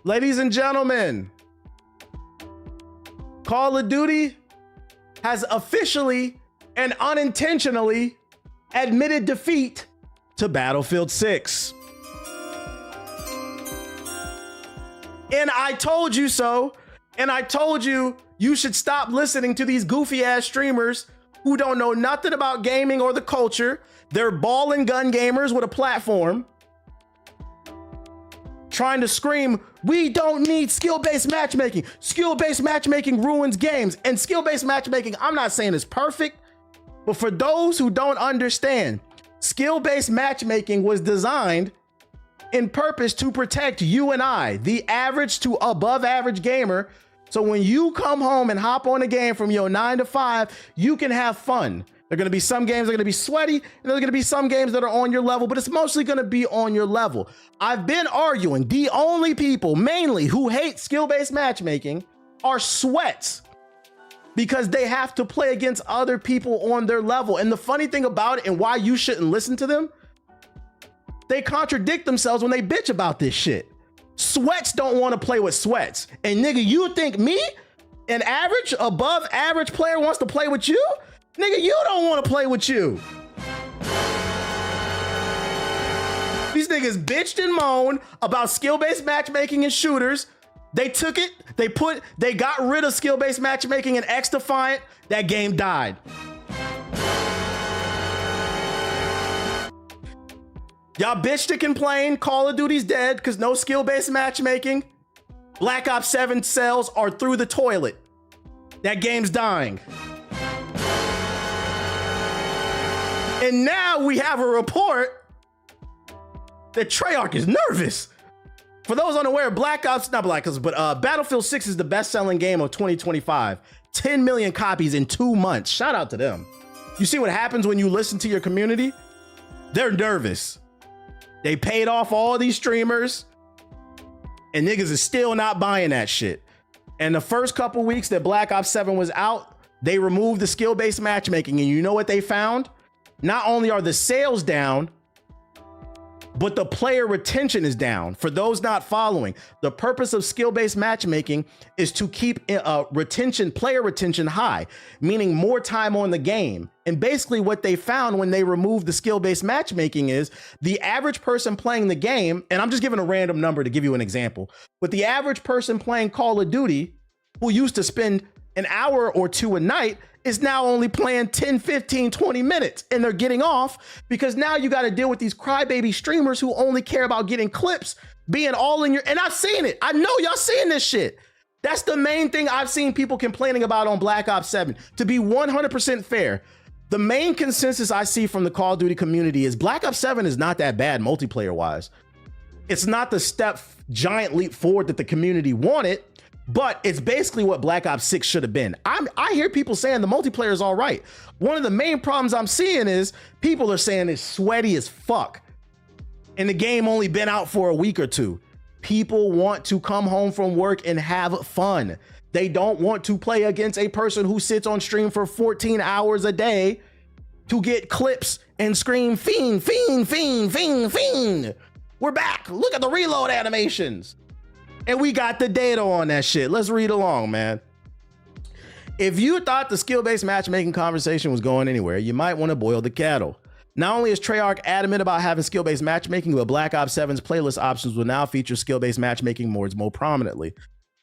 Ladies and gentlemen, Call of Duty has officially and unintentionally admitted defeat to Battlefield 6. And I told you so. And I told you you should stop listening to these goofy ass streamers who don't know nothing about gaming or the culture. They're ball and gun gamers with a platform trying to scream, we don't need skill-based matchmaking. Skill-based matchmaking ruins games. And skill-based matchmaking, I'm not saying it's perfect, but for those who don't understand, skill-based matchmaking was designed in purpose to protect you and I, the average to above average gamer. So when you come home and hop on a game from your 9 to 5, you can have fun. There are going to be some games that are going to be sweaty, and there's going to be some games that are on your level, but it's mostly going to be on your level. I've been arguing the only people mainly who hate skill-based matchmaking are sweats because they have to play against other people on their level. And the funny thing about it and why you shouldn't listen to them, they contradict themselves when they bitch about this shit. Sweats don't want to play with sweats. And nigga, you think me, an average, above average player wants to play with you? Nigga, you don't want to play with you. These niggas bitched and moaned about skill-based matchmaking and shooters. They took it, they got rid of skill-based matchmaking in X Defiant. That game died. Y'all bitched and complained, Call of Duty's dead because no skill-based matchmaking. Black Ops 7 sales are through the toilet. That game's dying. And now we have a report that Treyarch is nervous. For those unaware, Battlefield 6 is the best-selling game of 2025. 10 million copies in 2 months. Shout out to them. You see what happens when you listen to your community? They're nervous. They paid off all these streamers, and niggas is still not buying that shit. And the first couple weeks that Black Ops 7 was out, they removed the skill-based matchmaking, and you know what they found? Not only are the sales down, but the player retention is down. For those not following, the purpose of skill-based matchmaking is to keep player retention high, meaning more time on the game. And basically what they found when they removed the skill-based matchmaking is the average person playing the game, and I'm just giving a random number to give you an example, but the average person playing Call of Duty who used to spend an hour or two a night is now only playing 10, 15, 20 minutes, and they're getting off because now you got to deal with these crybaby streamers who only care about getting clips, being all in your, and I've seen it. I know y'all seeing this shit. That's the main thing I've seen people complaining about on Black Ops 7. To be 100% fair, the main consensus I see from the Call of Duty community is Black Ops 7 is not that bad multiplayer wise. It's not the giant leap forward that the community wanted, but it's basically what Black Ops 6 should have been. I hear people saying the multiplayer is all right. One of the main problems I'm seeing is people are saying it's sweaty as fuck. And the game only been out for a week or two. People want to come home from work and have fun. They don't want to play against a person who sits on stream for 14 hours a day to get clips and scream, fiend, fiend, fiend, fiend, fiend. We're back. Look at the reload animations. And we got the data on that shit. Let's read along, man. If you thought the skill-based matchmaking conversation was going anywhere, you might want to boil the kettle. Not only is Treyarch adamant about having skill-based matchmaking, but Black Ops 7's playlist options will now feature skill-based matchmaking modes more prominently.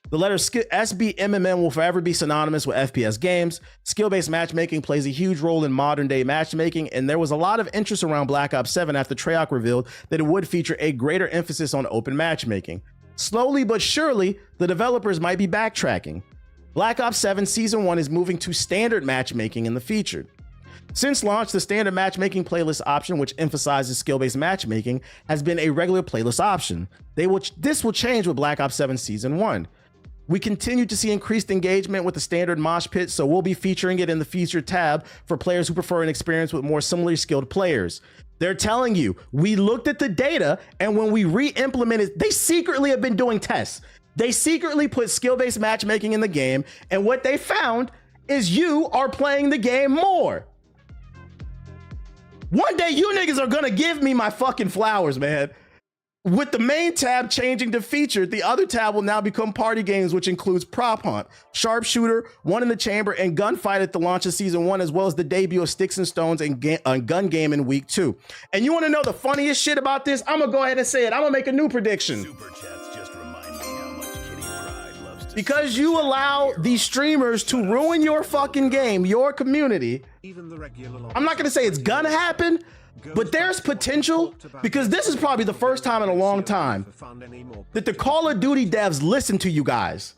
The letter SBMM will forever be synonymous with FPS games. Skill-based matchmaking plays a huge role in modern-day matchmaking, and there was a lot of interest around Black Ops 7 after Treyarch revealed that it would feature a greater emphasis on open matchmaking. Slowly but surely, the developers might be backtracking. Black Ops 7 Season 1 is moving to standard matchmaking in the feature. Since launch, the standard matchmaking playlist option, which emphasizes skill-based matchmaking, has been a regular playlist option. This will change with Black Ops 7 Season 1. We continue to see increased engagement with the standard mosh pit, so we'll be featuring it in the featured tab for players who prefer an experience with more similarly skilled players. They're telling you, we looked at the data, and when we re-implemented, they secretly have been doing tests. They secretly put skill-based matchmaking in the game, and what they found is you are playing the game more. One day you niggas are gonna give me my fucking flowers, man. With the main tab changing to featured, the other tab will now become party games, which includes Prop Hunt, Sharpshooter, One in the Chamber, and Gunfight at the launch of Season 1, as well as the debut of Sticks and Stones and Gun Game in Week 2. And you want to know the funniest shit about this? I'm going to go ahead and say it. I'm going to make a new prediction. Super chats just remind me how much Kitty Pryde loves to because you allow these streamers to ruin your fucking game, your community. I'm not going to say it's going to happen, but there's potential, because this is probably the first time in a long time that the Call of Duty devs listen to you guys.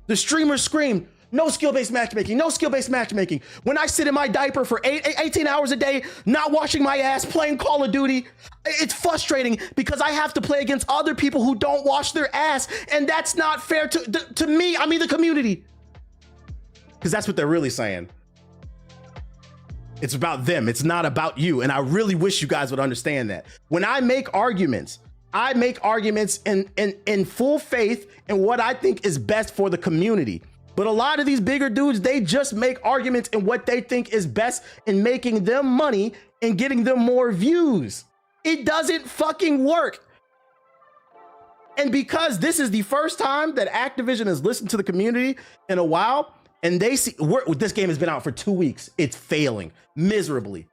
The streamers scream, no skill-based matchmaking, no skill-based matchmaking. When I sit in my diaper for 18 hours a day, not washing my ass, playing Call of Duty, it's frustrating because I have to play against other people who don't wash their ass, and that's not fair to me, I mean the community. Because that's what they're really saying. It's about them. It's not about you. And I really wish you guys would understand that. When I make arguments in full faith in what I think is best for the community. But a lot of these bigger dudes, they just make arguments in what they think is best in making them money and getting them more views. It doesn't fucking work. And because this is the first time that Activision has listened to the community in a while, and they see this game has been out for 2 weeks. It's failing miserably.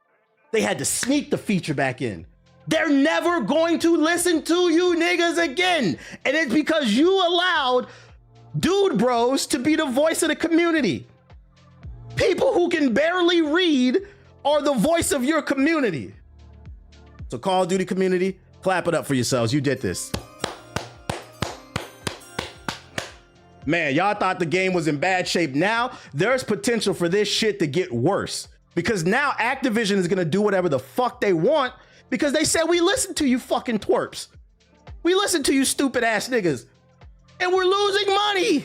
They had to sneak the feature back in. They're never going to listen to you niggas again. And it's because you allowed dude bros to be the voice of the community. People who can barely read are the voice of your community. So Call of Duty community, clap it up for yourselves. You did this. Man, y'all thought the game was in bad shape. Now there's potential for this shit to get worse, because now Activision is gonna do whatever the fuck they want, because they said, we listen to you fucking twerps. We listen to you stupid ass niggas, and we're losing money.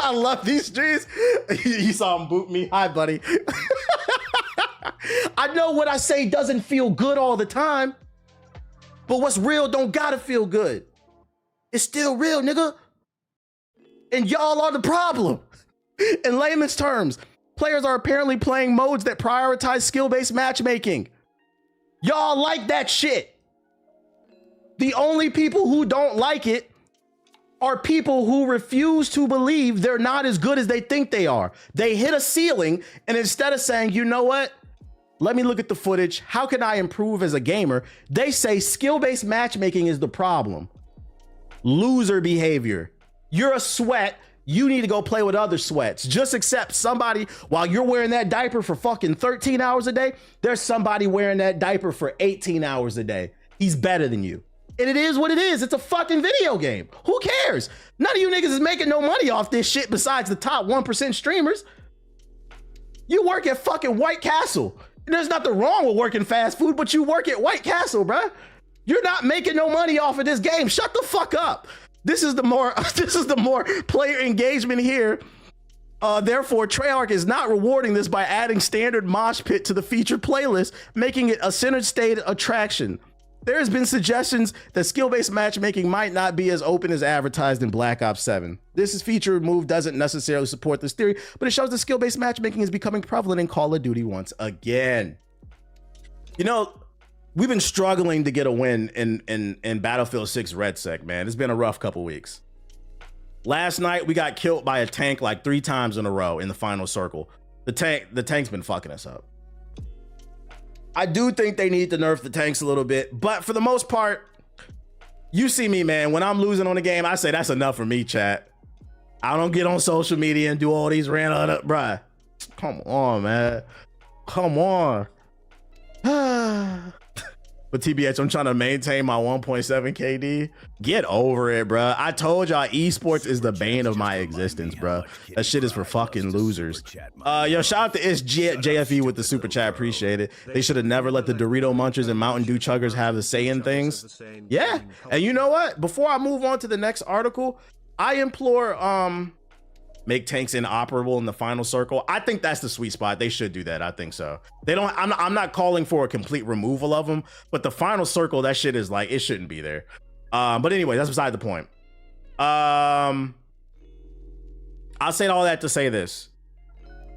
I love these streams. You saw him boot me. Hi, buddy. I know what I say doesn't feel good all the time, but what's real don't gotta feel good. It's still real, nigga. And y'all are the problem. In layman's terms, players are apparently playing modes that prioritize skill-based matchmaking. Y'all like that shit. The only people who don't like it are people who refuse to believe they're not as good as they think they are. They hit a ceiling, and instead of saying, you know what? Let me look at the footage. How can I improve as a gamer? They say skill-based matchmaking is the problem. Loser behavior. You're a sweat. You need to go play with other sweats. Just accept somebody, while you're wearing that diaper for fucking 13 hours a day, there's somebody wearing that diaper for 18 hours a day. He's better than you. And it is what it is. It's a fucking video game. Who cares? None of you niggas is making no money off this shit besides the top 1% streamers. You work at fucking White Castle. There's nothing wrong with working fast food, but you work at White Castle, bruh. You're not making no money off of this game. Shut the fuck up. This is the more player engagement here. Therefore, Treyarch is not rewarding this by adding standard mosh pit to the featured playlist, making it a center stage attraction. There has been suggestions that skill-based matchmaking might not be as open as advertised in Black Ops 7. This feature move doesn't necessarily support this theory, but it shows that skill-based matchmaking is becoming prevalent in Call of Duty once again. You know, we've been struggling to get a win in Battlefield 6 RedSec, man. It's been a rough couple weeks. Last night, we got killed by a tank like 3 times in a row in the final circle. The tank's been fucking us up. I do think they need to nerf the tanks a little bit, but for the most part, you see me, man. When I'm losing on the game, I say that's enough for me, chat. I don't get on social media and do all these bruh. Come on, man. Come on. But TBH, I'm trying to maintain my 1.7 KD. Get over it, bruh. I told y'all esports is the bane of my existence, bruh. That shit is for fucking losers. Yo, shout out to JFE with the super chat. Appreciate it. They should have never let the Dorito Munchers and Mountain Dew Chuggers have the say in things. Yeah. And you know what? Before I move on to the next article, I implore, make tanks inoperable in the final circle. I think that's the sweet spot. They should do that. I think so. They don't. I'm not calling for a complete removal of them, but the final circle, that shit is like, it shouldn't be there. But anyway, that's beside the point. I'll say all that to say this.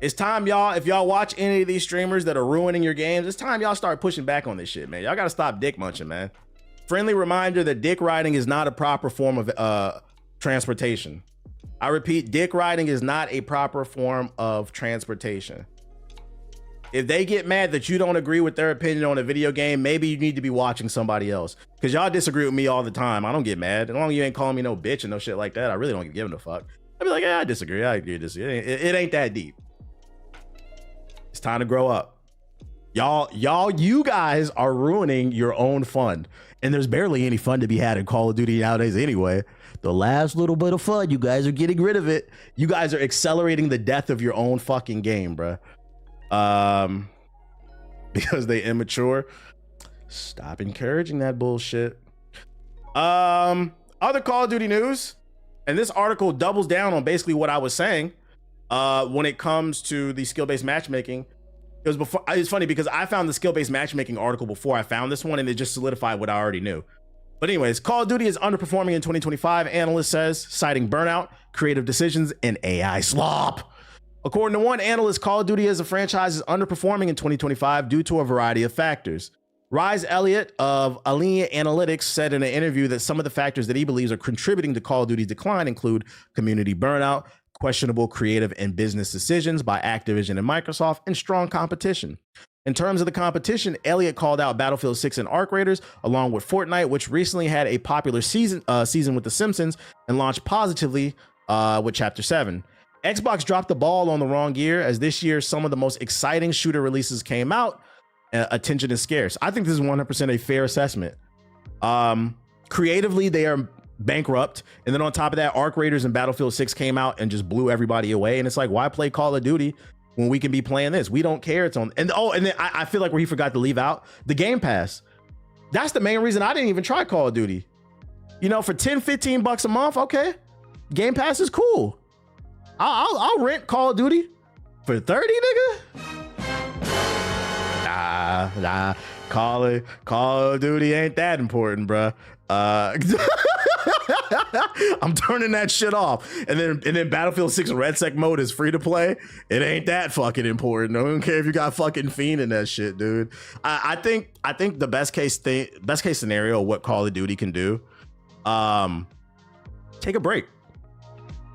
It's time, y'all. If y'all watch any of these streamers that are ruining your games, it's time y'all start pushing back on this shit, man. Y'all gotta stop dick munching, man. Friendly reminder that dick riding is not a proper form of transportation. I repeat, dick riding is not a proper form of transportation. If they get mad that you don't agree with their opinion on a video game, maybe you need to be watching somebody else. Because y'all disagree with me all the time. I don't get mad. As long as you ain't calling me no bitch and no shit like that, I really don't give a fuck. I'd be like, yeah, I disagree. I agree with this. It ain't that deep. It's time to grow up. You guys are ruining your own fun. And there's barely any fun to be had in Call of Duty nowadays anyway. The last little bit of fun, you guys are getting rid of it. You guys are accelerating the death of your own fucking game, bruh. Because they immature. Stop encouraging that bullshit. Other Call of Duty news, and this article doubles down on basically what I was saying when it comes to the skill-based matchmaking. It's funny because I found the skill-based matchmaking article before I found this one, and it just solidified what I already knew. But anyways, Call of Duty is underperforming in 2025, analyst says, citing burnout, creative decisions, and AI slop. According to one analyst, Call of Duty as a franchise is underperforming in 2025 due to a variety of factors. Rise Elliott of Alinea Analytics said in an interview that some of the factors that he believes are contributing to Call of Duty's decline include community burnout, questionable creative and business decisions by Activision and Microsoft, and strong competition. In terms of the competition, Elliott called out Battlefield 6 and Arc Raiders, along with Fortnite, which recently had a popular season with The Simpsons and launched positively with Chapter 7. Xbox dropped the ball on the wrong year, as this year some of the most exciting shooter releases came out. Attention is scarce. I think this is 100% a fair assessment. Creatively, they are bankrupt, and then on top of that, Arc Raiders and Battlefield 6 came out and just blew everybody away. And it's like, why play Call of Duty when we can be playing this? We don't care. It's on. And then I feel like where he forgot to leave out the Game Pass. That's the main reason I didn't even try Call of Duty. You know, for 10-15 bucks a month, okay, Game Pass is cool. I'll rent Call of Duty for 30, nigga. Nah. Call of Duty ain't that important, bruh. I'm turning that shit off. And then Battlefield 6 Red Sec mode is free to play. It ain't that fucking important. I don't care if you got fucking Fiend in that shit, dude. I think the best case scenario of what Call of Duty can do, take a break.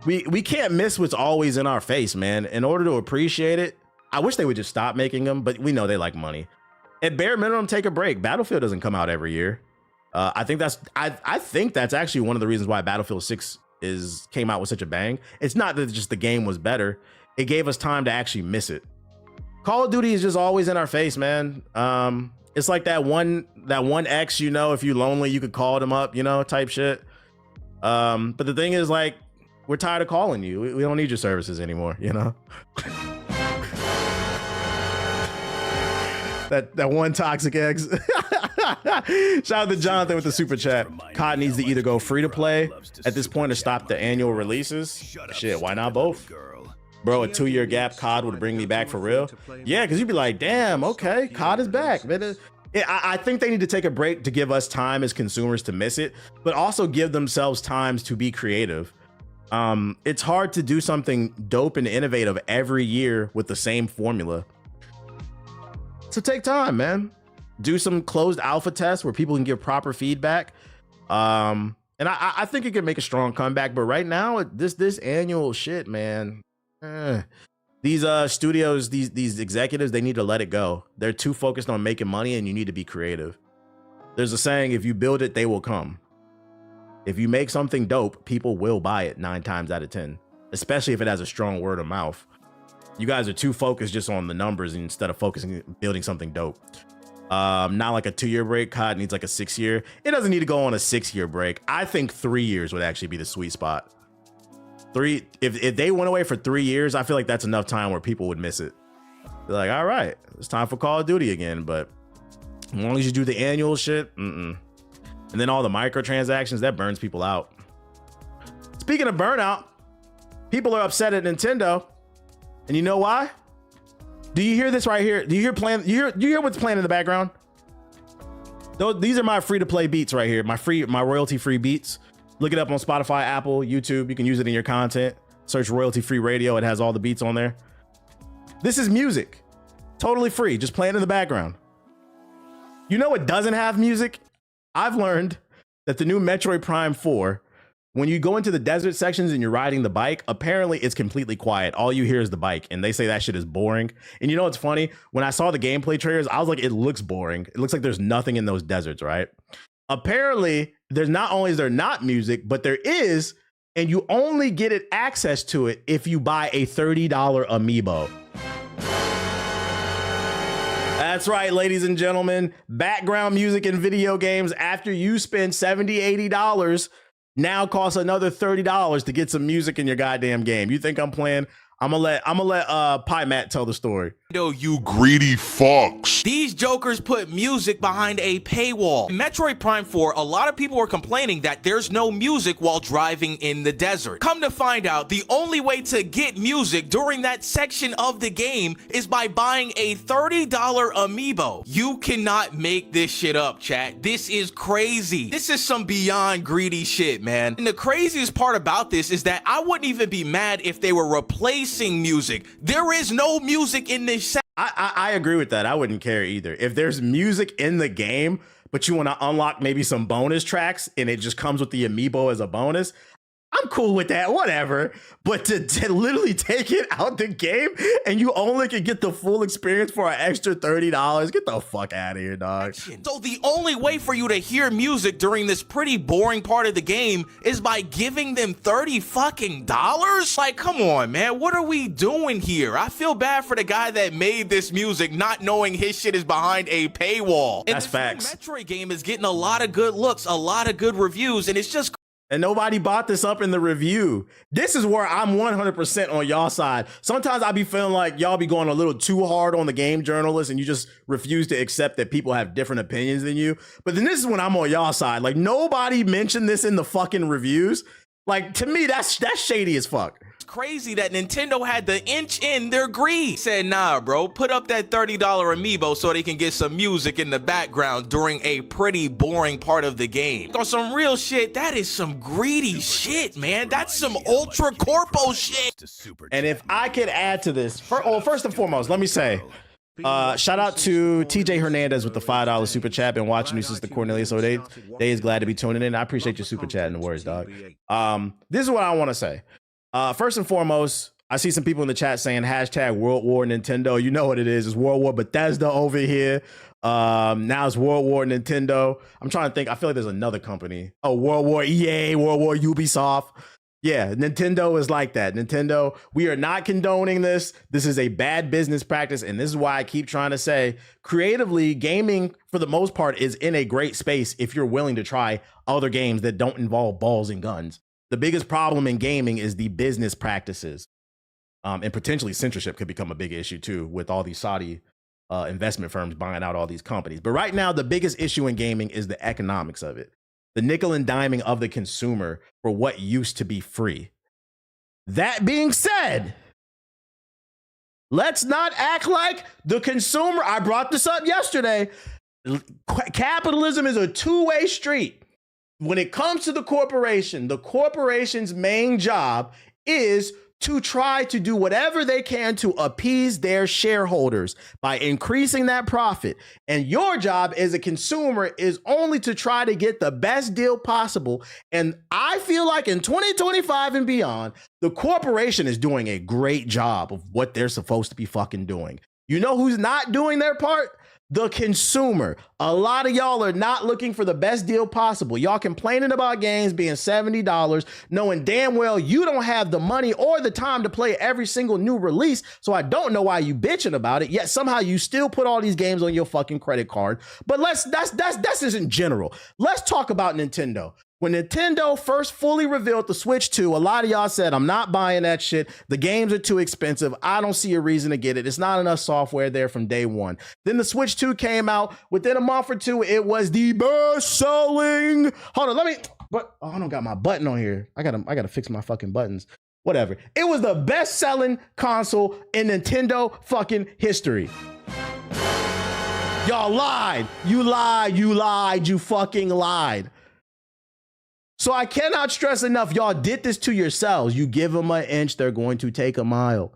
We can't miss what's always in our face, man. In order to appreciate it, I wish they would just stop making them, but we know they like money. At bare minimum, take a break. Battlefield doesn't come out every year. I think that's actually one of the reasons why Battlefield 6 came out with such a bang. It's not that just the game was better. It gave us time to actually miss it. Call of Duty is just always in our face, man. It's like that one ex, you know, if you're lonely, you could call them up, you know, type shit. But the thing is, like, we're tired of calling you. We don't need your services anymore, you know? that one toxic ex. Shout out to Jonathan with the super chat. COD needs to either go free to play at this point or stop the annual releases. Shit, why not both? Bro, a 2-year gap, COD would bring me back for real. Yeah, because you'd be like, damn, okay, COD is back. I think they need to take a break to give us time as consumers to miss it, but also give themselves times to be creative. It's hard to do something dope and innovative every year with the same formula. So take time, man. Do some closed alpha tests where people can give proper feedback. And I think it can make a strong comeback. But right now, this annual shit, man. These studios, these executives, they need to let it go. They're too focused on making money, and you need to be creative. There's a saying: if you build it, they will come. If you make something dope, people will buy it 9 times out of 10, especially if it has a strong word of mouth. You guys are too focused just on the numbers instead of focusing building something dope. Not like a 2-year break. COD needs like a 6-year. It doesn't need to go on a 6-year break. I think 3 years would actually be the sweet spot. If they went away for 3 years, I feel like that's enough time where people would miss it. They're like, all right, it's time for Call of Duty again. But as long as you do the annual shit, and then all the microtransactions, that burns people out. Speaking of burnout, people are upset at Nintendo. And you know why? Do you hear this right here? Do you hear what's playing in the background? These are my free-to-play beats right here. My royalty-free beats. Look it up on Spotify, Apple, YouTube. You can use it in your content. Search royalty-free radio. It has all the beats on there. This is music. Totally free. Just play it in the background. You know what doesn't have music? I've learned that the new Metroid Prime 4, when you go into the desert sections and you're riding the bike, apparently it's completely quiet. All you hear is the bike, and they say that shit is boring. And you know what's funny? When I saw the gameplay trailers, I was like, it looks boring. It looks like there's nothing in those deserts, right? Apparently, there's not only is there not music, but there is, and you only get it access to it if you buy a $30 amiibo. That's right, ladies and gentlemen. Background music in video games after you spend $70, $80 now costs another $30 to get some music in your goddamn game. You think I'm playing? I'm gonna let Pie Matt tell the story. Yo, you greedy fucks. These jokers put music behind a paywall. In Metroid Prime 4, a lot of people were complaining that there's no music while driving in the desert. Come to find out, the only way to get music during that section of the game is by buying a $30 amiibo. You cannot make this shit up, chat. This is crazy. This is some beyond greedy shit, man. And the craziest part about this is that I wouldn't even be mad if they were replacing music. There is no music in this. I agree with that. I wouldn't care either. If there's music in the game, but you want to unlock maybe some bonus tracks and it just comes with the amiibo as a bonus, I'm cool with that, whatever. But to literally take it out the game and you only can get the full experience for an extra $30, get the fuck out of here, dog. So the only way for you to hear music during this pretty boring part of the game is by giving them $30 fucking dollars? Like, come on, man, what are we doing here? I feel bad for the guy that made this music not knowing his shit is behind a paywall. And that's facts. The Metroid game is getting a lot of good looks, a lot of good reviews, and it's just and nobody bought this up in the review. This is where I'm 100% on y'all side. Sometimes I be feeling like y'all be going a little too hard on the game journalists and you just refuse to accept that people have different opinions than you. But then this is when I'm on y'all side. Like, nobody mentioned this in the fucking reviews. Like, to me, that's shady as fuck. Crazy that Nintendo had to inch in their greed. Said, nah, bro, put up that $30 amiibo so they can get some music in the background during a pretty boring part of the game. On some real shit, that is some greedy shit, man. That's some ultra corpo shit. And if I could add to this, first and foremost, let me say, shout out to TJ Hernandez with the $5 super chat. Been watching you since the Cornelius O'Day. They is glad to be tuning in. I appreciate your super chat and the words, dog. This is what I want to say. First and foremost, I see some people in the chat saying hashtag World War Nintendo. You know what it is. It's World War Bethesda over here. Now it's World War Nintendo. I'm trying to think. I feel like there's another company. Oh, World War EA, World War Ubisoft. Yeah, Nintendo is like that. Nintendo, we are not condoning this. This is a bad business practice. And this is why I keep trying to say, creatively, gaming, for the most part, is in a great space if you're willing to try other games that don't involve balls and guns. The biggest problem in gaming is the business practices. And potentially censorship could become a big issue too, with all these Saudi investment firms buying out all these companies. But right now, the biggest issue in gaming is the economics of it. The nickel and diming of the consumer for what used to be free. That being said, let's not act like the consumer, I brought this up yesterday, capitalism is a two-way street. When it comes to the corporation's main job is to try to do whatever they can to appease their shareholders by increasing that profit. And your job as a consumer is only to try to get the best deal possible. And I feel like in 2025 and beyond, the corporation is doing a great job of what they're supposed to be fucking doing. You know who's not doing their part? The consumer. A lot of y'all are not looking for the best deal possible. Y'all complaining about games being $70, knowing damn well you don't have the money or the time to play every single new release. So I don't know why you bitching about it, yet somehow you still put all these games on your fucking credit card. But that's just in general. Let's talk about Nintendo. When Nintendo first fully revealed the Switch 2, a lot of y'all said, I'm not buying that shit. The games are too expensive. I don't see a reason to get it. It's not enough software there from day one. Then the Switch 2 came out. Within a month or two, it was the best selling. Hold on, I don't got my button on here. I gotta fix my fucking buttons. Whatever. It was the best selling console in Nintendo fucking history. Y'all lied. You lied. You fucking lied. So I cannot stress enough, y'all did this to yourselves. You give them an inch, they're going to take a mile.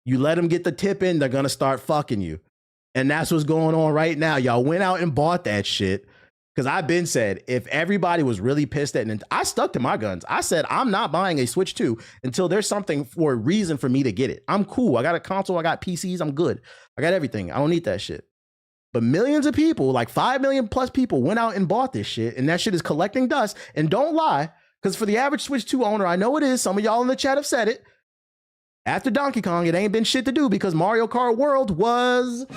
You let them get the tip in, they're gonna start fucking you. And that's what's going on right now. Y'all went out and bought that shit. Because I've been said, if everybody was really pissed at Nintendo, I stuck to my guns. I said, I'm not buying a Switch 2 until there's something for a reason for me to get it. I'm cool. I got a console. I got PCs. I'm good. I got everything. I don't need that shit. But millions of people, like 5 million plus people, went out and bought this shit. And that shit is collecting dust. And don't lie, because for the average Switch 2 owner, I know it is. Some of y'all in the chat have said it. After Donkey Kong, it ain't been shit to do because Mario Kart World was...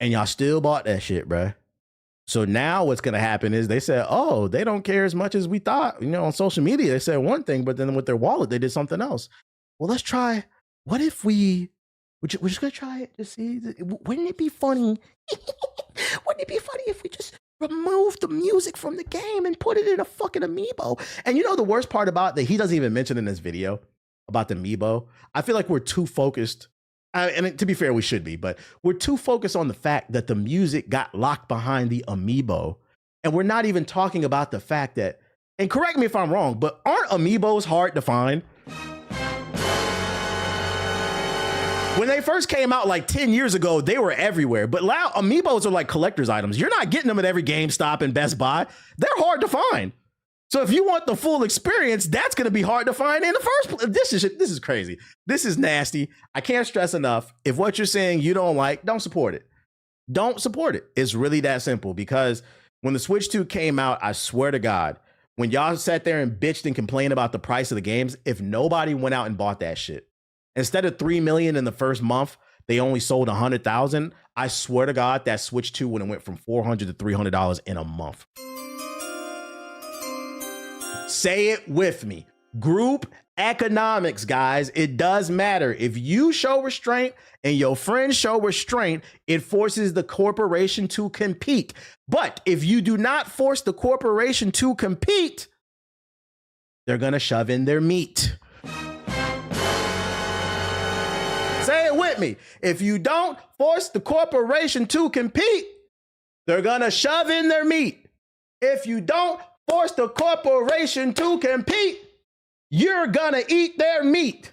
And y'all still bought that shit, bruh. So now what's going to happen is they said, oh, they don't care as much as we thought. You know, on social media, they said one thing, but then with their wallet, they did something else. Well, let's try. What if we're just going to try it to see? Wouldn't it be funny? Wouldn't it be funny if we just remove the music from the game and put it in a fucking amiibo? And you know the worst part about that, he doesn't even mention in this video about the amiibo. I feel like we're too focused. And to be fair, we should be, but we're too focused on the fact that the music got locked behind the amiibo. And we're not even talking about the fact that, and correct me if I'm wrong, but aren't amiibos hard to find? When they first came out like 10 years ago, they were everywhere. But now amiibos are like collector's items. You're not getting them at every GameStop and Best Buy. They're hard to find. So if you want the full experience, that's going to be hard to find in the first place. This is crazy. This is nasty. I can't stress enough. If what you're saying you don't like, don't support it. Don't support it. It's really that simple, because when the Switch 2 came out, I swear to God, when y'all sat there and bitched and complained about the price of the games, if nobody went out and bought that shit, instead of 3 million in the first month, they only sold 100,000. I swear to God, that Switch 2 would have went from $400 to $300 in a month. Say it with me. Group economics, guys. It does matter. If you show restraint and your friends show restraint, it forces the corporation to compete. But if you do not force the corporation to compete, they're going to shove in their meat. Say it with me. If you don't force the corporation to compete, they're going to shove in their meat. If you don't force the corporation to compete, you're gonna eat their meat.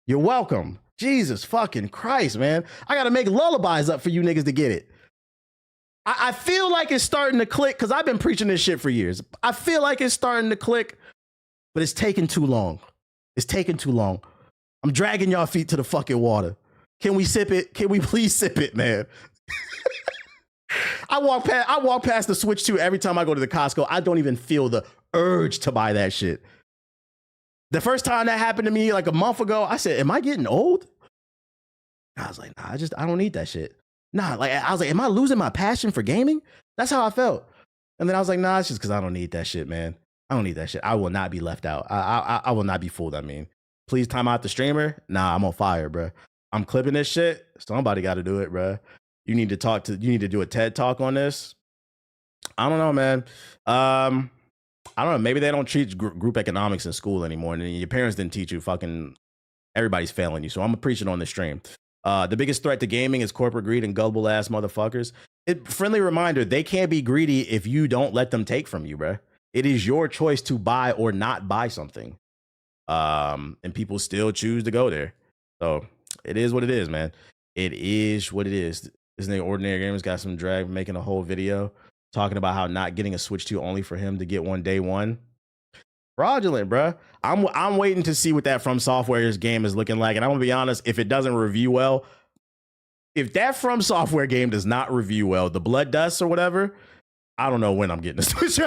You're welcome. Jesus fucking Christ, man. I gotta make lullabies up for you niggas to get it. I feel like it's starting to click, because I've been preaching this shit for years. I feel like it's starting to click, but it's taking too long. It's taking too long. I'm dragging y'all feet to the fucking water. Can we sip it? Can we please sip it, man? I walk past the Switch 2 every time I go to the Costco. I don't even feel the urge to buy that shit. The first time that happened to me like a month ago, I said, am I getting old? I was like, nah, I don't need that shit. Nah, like I was like, am I losing my passion for gaming? That's how I felt. And then I was like, nah, it's just because I don't need that shit, man. I don't need that shit. I will not be left out. I will not be fooled. I mean, please time out the streamer. Nah, I'm on fire, bro. I'm clipping this shit. Somebody got to do it, bro. You need to do a TED talk on this. I don't know, man. I don't know. Maybe they don't teach group economics in school anymore. And your parents didn't teach you. Fucking everybody's failing you. So I'm preaching on the stream. The biggest threat to gaming is corporate greed and gullible ass motherfuckers. Friendly reminder, they can't be greedy if you don't let them take from you, bro. It is your choice to buy or not buy something. And people still choose to go there. So it is what it is, man. It is what it is. This nigga Ordinary Gamers got some drag making a whole video talking about how not getting a Switch 2 only for him to get one day one. Fraudulent, bruh. I'm waiting to see what that From Software's game is looking like. And I'm gonna be honest, if it doesn't review well, if that From Software game does not review well, the Blood Dust or whatever, I don't know when I'm getting a Switch.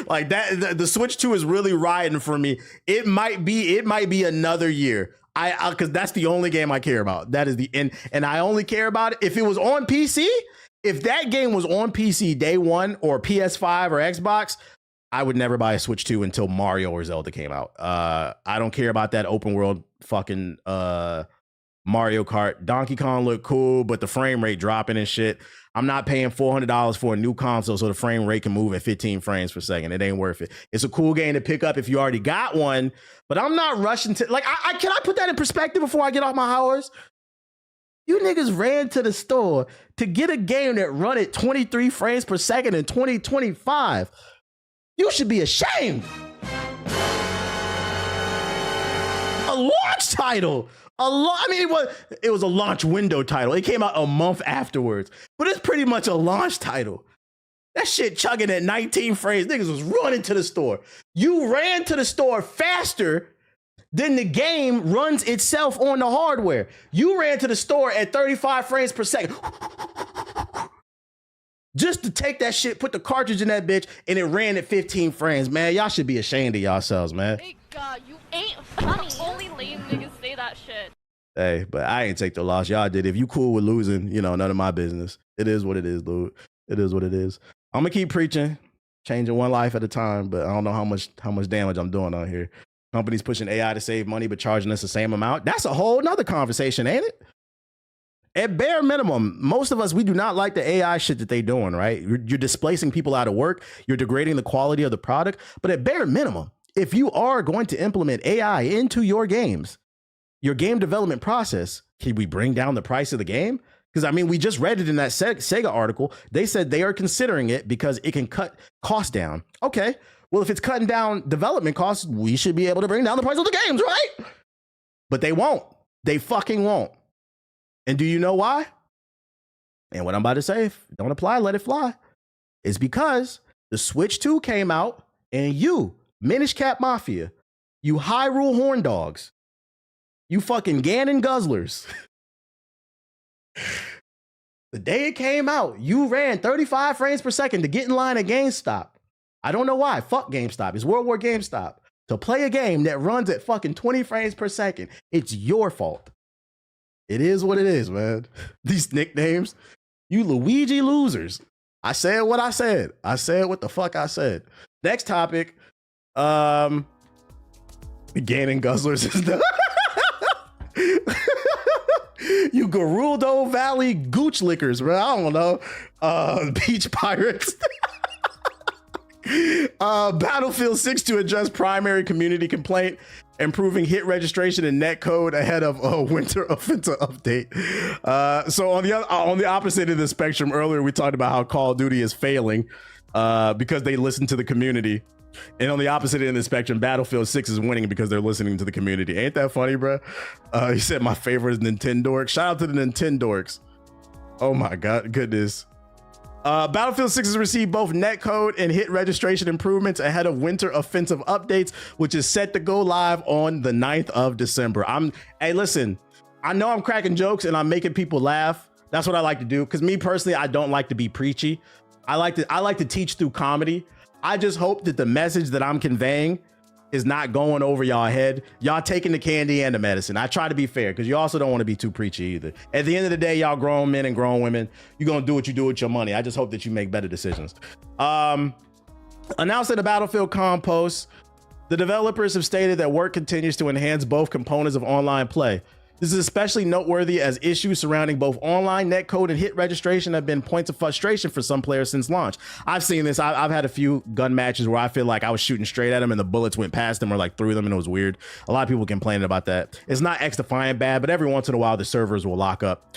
Like that, the Switch 2 is really riding for me. It might be another year. Because that's the only game I care about. That is and I only care about it if it was on PC. If that game was on PC day one or PS5 or Xbox, I would never buy a Switch 2 until Mario or Zelda came out. I don't care about that open world fucking Mario Kart. Donkey Kong looked cool, but the frame rate dropping and shit. I'm not paying $400 for a new console so the frame rate can move at 15 frames per second. It ain't worth it. It's a cool game to pick up if you already got one, but I'm not rushing to, like, can I put that in perspective before I get off my high horse? You niggas ran to the store to get a game that run at 23 frames per second in 2025. You should be ashamed. launch title. I mean, it was a launch window title. It came out a month afterwards, but it's pretty much a launch title. That shit chugging at 19 frames. Niggas was running to the store. You ran to the store faster than the game runs itself on the hardware. You ran to the store at 35 frames per second. Just to take that shit, put the cartridge in that bitch, and it ran at 15 frames. Man, y'all should be ashamed of yourselves, man. Hey, God, you ain't funny. Only lame niggas say that shit. Hey, but I ain't take the loss. Y'all did. If you cool with losing, none of my business. It is what it is, dude. It is what it is. I'm gonna keep preaching, changing one life at a time, but I don't know how much damage I'm doing out here. Companies pushing AI to save money, but charging us the same amount. That's a whole nother conversation, ain't it? At bare minimum, most of us, we do not like the AI shit that they doing, right? You're displacing people out of work. You're degrading the quality of the product. But at bare minimum, if you are going to implement AI into your games, your game development process, can we bring down the price of the game? Because, I mean, we just read it in that Sega article. They said they are considering it because it can cut costs down. Okay, well, if it's cutting down development costs, we should be able to bring down the price of the games, right? But they won't. They fucking won't. And do you know why? And what I'm about to say, if don't apply, let it fly. It's because the Switch 2 came out and you, Minish Cap Mafia, you Hyrule Horn Dogs, you fucking Ganon Guzzlers, the day it came out, you ran 35 frames per second to get in line at GameStop. I don't know why. Fuck GameStop. It's World War GameStop. To play a game that runs at fucking 20 frames per second, it's your fault. It is what it is, man. These nicknames, you Luigi losers. I said what I said. I said what the fuck I said. Next topic. The Ganon Guzzlers is the you Gerudo Valley Gooch Lickers, bro. I don't know. Beach Pirates. Battlefield 6 to address primary community complaint, improving hit registration and netcode ahead of a winter offensive update. So on the opposite of the spectrum, earlier we talked about how Call of Duty is failing because they listen to the community. And on the opposite end of the spectrum, Battlefield 6 is winning because they're listening to the community. Ain't that funny, bro? He said my favorite is Nintendorks. Shout out to the Nintendorks. Oh my goodness. Battlefield 6 has received both netcode and hit registration improvements ahead of winter offensive updates, which is set to go live on the 9th of December. Hey, listen, I know I'm cracking jokes and I'm making people laugh. That's what I like to do. Because me personally, I don't like to be preachy. I like to teach through comedy. I just hope that the message that I'm conveying is not going over y'all head. Y'all taking the candy and the medicine. I try to be fair because you also don't want to be too preachy either. At the end of the day, y'all grown men and grown women, you're going to do what you do with your money. I just hope that you make better decisions. Announced at a Battlefield Compost, the developers have stated that work continues to enhance both components of online play. This is especially noteworthy as issues surrounding both online netcode and hit registration have been points of frustration for some players since launch. I've seen this. I've had a few gun matches where I feel like I was shooting straight at them and the bullets went past them or like through them and it was weird. A lot of people complaining about that. It's not X-Defiant bad, but every once in a while the servers will lock up.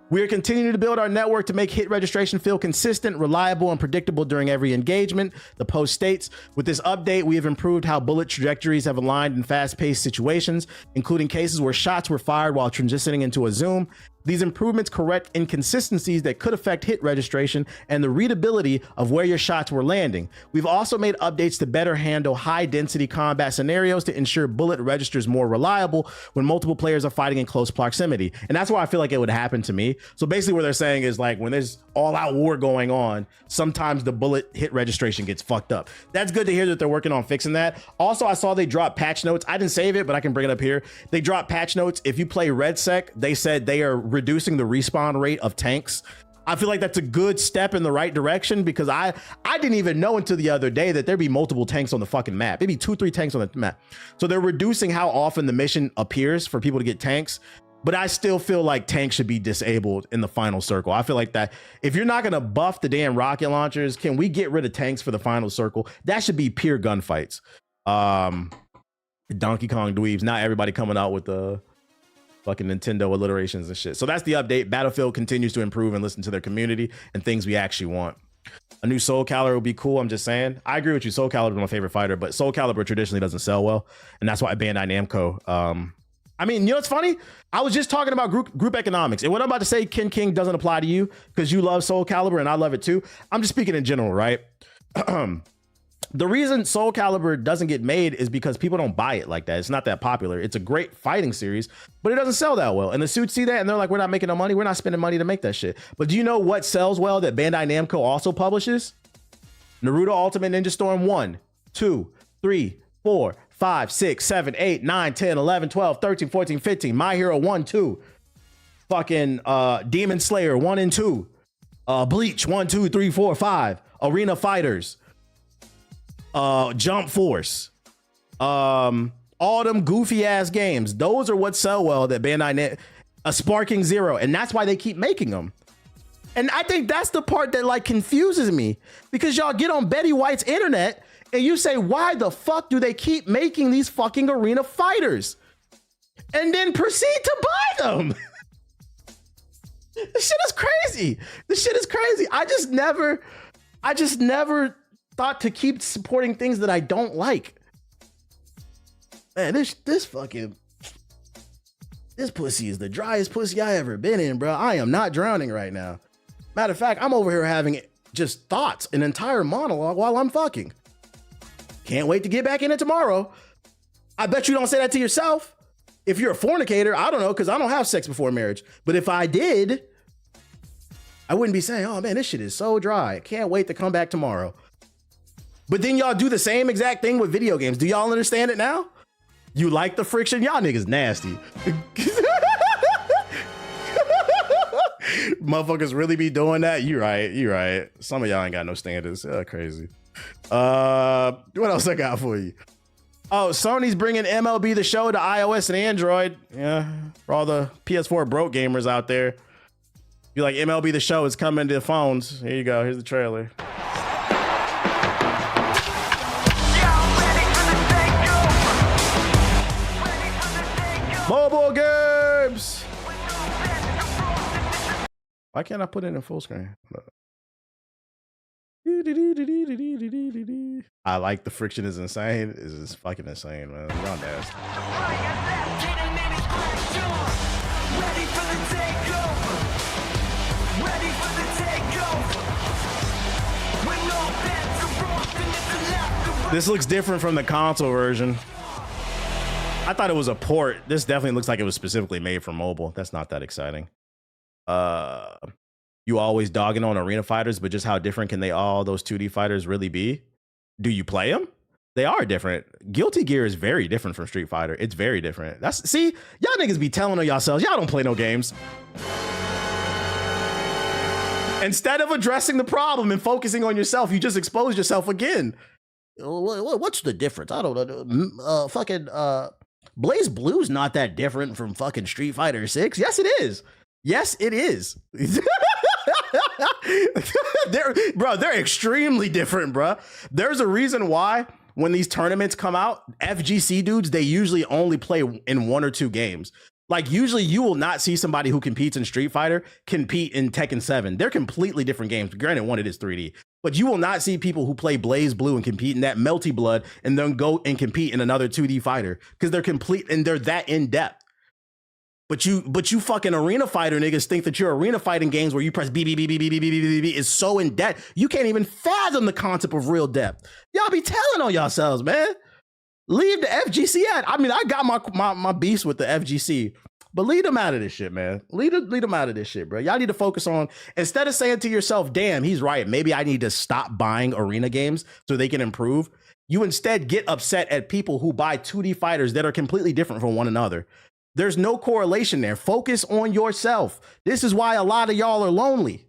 We are continuing to build our network to make hit registration feel consistent, reliable, and predictable during every engagement. The post states, with this update, we have improved how bullet trajectories have aligned in fast-paced situations, including cases where shots were fired while transitioning into a zoom. These improvements correct inconsistencies that could affect hit registration and the readability of where your shots were landing. We've also made updates to better handle high-density combat scenarios to ensure bullet registers more reliable when multiple players are fighting in close proximity. And that's why I feel like it would happen to me. So basically what they're saying is like when there's all-out war going on, sometimes the bullet hit registration gets fucked up. That's good to hear that they're working on fixing that. Also, I saw they dropped patch notes. I didn't save it, but I can bring it up here. They dropped patch notes. If you play RedSec, they said they are reducing the respawn rate of tanks. I feel like that's a good step in the right direction because I didn't even know until the other day that there'd be multiple tanks on the fucking map. Maybe 2-3 tanks on the map. So they're reducing how often the mission appears for people to get tanks. But I still feel like tanks should be disabled in the final circle. I feel like that if you're not going to buff the damn rocket launchers, can we get rid of tanks for the final circle? That should be pure gunfights. Donkey Kong dweebs, not everybody coming out with the fucking Nintendo alliterations and shit. So that's the update. Battlefield continues to improve and listen to their community and things we actually want. A new Soul Calibur would be cool. I'm just saying. I agree with you. Soul Calibur is my favorite fighter, but Soul Calibur traditionally doesn't sell well, and that's why Bandai Namco. I mean, you know what's funny? I was just talking about group economics, and what I'm about to say, King doesn't apply to you because you love Soul Calibur and I love it too. I'm just speaking in general, right? The reason Soul Calibur doesn't get made is because people don't buy it like that. It's not that popular. It's a great fighting series, but it doesn't sell that well. And the suits see that and they're like, we're not making no money. We're not spending money to make that shit. But do you know what sells well that Bandai Namco also publishes? Naruto Ultimate Ninja Storm 1, 2, 3, 4, 5, 6, 7, 8, 9, 10, 11, 12, 13, 14, 15. My Hero 1, 2. Fucking Demon Slayer 1 and 2. Bleach 1, 2, 3, 4, 5. Arena Fighters. Jump Force, all them goofy ass games. Those are what sell well that Bandai a Sparking Zero, and that's why they keep making them. And I think that's the part that like confuses me, because y'all get on Betty White's internet and you say, why the fuck do they keep making these fucking arena fighters? And then proceed to buy them. This shit is crazy. This shit is crazy. I just never thought to keep supporting things that I don't like. Man, this pussy is the driest pussy I ever been in, bro. I am not drowning right now. Matter of fact, I'm over here having just thoughts, an entire monologue while I'm fucking. Can't wait to get back in it tomorrow. I bet you don't say that to yourself. If you're a fornicator, I don't know, because I don't have sex before marriage. But if I did, I wouldn't be saying, oh man, this shit is so dry. Can't wait to come back tomorrow. But then y'all do the same exact thing with video games. Do y'all understand it now? You like the friction? Y'all niggas nasty. Motherfuckers really be doing that? You right. Some of y'all ain't got no standards. Crazy. What else I got for you? Oh, Sony's bringing MLB The Show to iOS and Android. Yeah, for all the PS4 broke gamers out there. You like MLB The Show is coming to the phones. Here you go. Here's the trailer. Mobile games. Why can't I put it in full screen? I like the friction is insane. It's just fucking insane, man. Y'all nasty. This looks different from the console version. I thought it was a port. This definitely looks like it was specifically made for mobile. That's not that exciting. You always dogging on arena fighters, but just how different can those 2D fighters really be? Do you play them? They are different. Guilty Gear is very different from Street Fighter. It's very different. See, y'all niggas be telling on yourselves, y'all don't play no games. Instead of addressing the problem and focusing on yourself, you just expose yourself again. What's the difference? I don't know. Blaze Blue's not that different from fucking Street Fighter 6. Yes, it is. Yes, it is. They're extremely different, bro. There's a reason why when these tournaments come out, FGC dudes, they usually only play in 1 or 2 games. Like usually you will not see somebody who competes in Street Fighter compete in Tekken 7. They're completely different games. Granted, one, it is 3D. But you will not see people who play Blaze Blue and compete in that Melty Blood and then go and compete in another 2D fighter because they're complete and they're that in depth. But you fucking arena fighter niggas think that your arena fighting games where you press B is so in depth you can't even fathom the concept of real depth. Y'all be telling on yourselves, man. Leave the FGC out. I mean, I got my beefs with the FGC, but leave them out of this shit, man. Leave them out of this shit, bro. Y'all need to focus on, instead of saying to yourself, damn, he's right, maybe I need to stop buying arena games so they can improve. You instead get upset at people who buy 2D fighters that are completely different from one another. There's no correlation there. Focus on yourself. This is why a lot of y'all are lonely.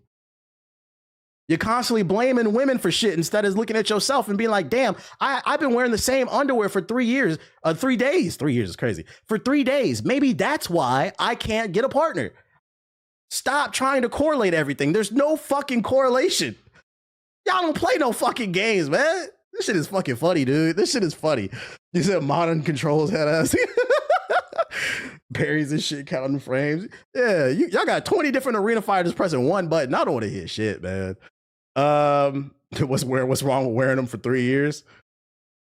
You're constantly blaming women for shit instead of looking at yourself and being like, damn, I've been wearing the same underwear for 3 years, 3 days. 3 years is crazy. For 3 days. Maybe that's why I can't get a partner. Stop trying to correlate everything. There's no fucking correlation. Y'all don't play no fucking games, man. This shit is fucking funny, dude. This shit is funny. You said modern controls had us. Parries and shit, counting frames. Yeah, y'all got 20 different arena fighters pressing one button. I don't want to hear shit, man. What's wrong with wearing them for 3 years?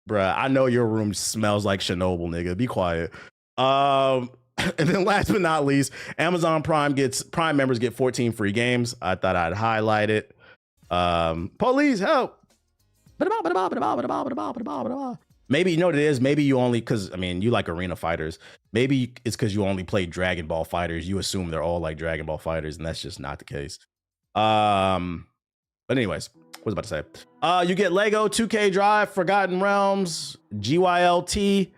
Bruh, I know your room smells like Chernobyl, nigga. Be quiet. And then last but not least, Amazon Prime members get 14 free games. I thought I'd highlight it. Police, help. Maybe you know what it is. Maybe you only, because I mean, you like arena fighters. Maybe it's because you only play Dragon Ball Fighters. You assume they're all like Dragon Ball Fighters, and that's just not the case. But anyways, what was I about to say? You get Lego 2K Drive, Forgotten Realms, GYLT,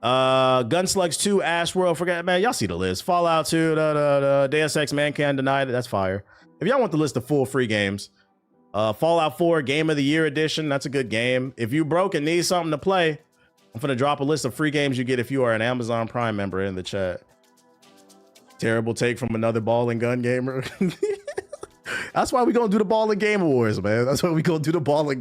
Gunslugs 2, Ash World, man, y'all see the list. Fallout 2, Deus Ex Mankind Denied, that's fire. If y'all want the list of full free games, Fallout 4 Game of the Year Edition, that's a good game. If you broke and need something to play, I'm gonna drop a list of free games you get if you are an Amazon Prime member in the chat. Terrible take from another ball and gun gamer. That's why we gonna do the Ball and Game Awards, man. That's why we gonna do the Ball and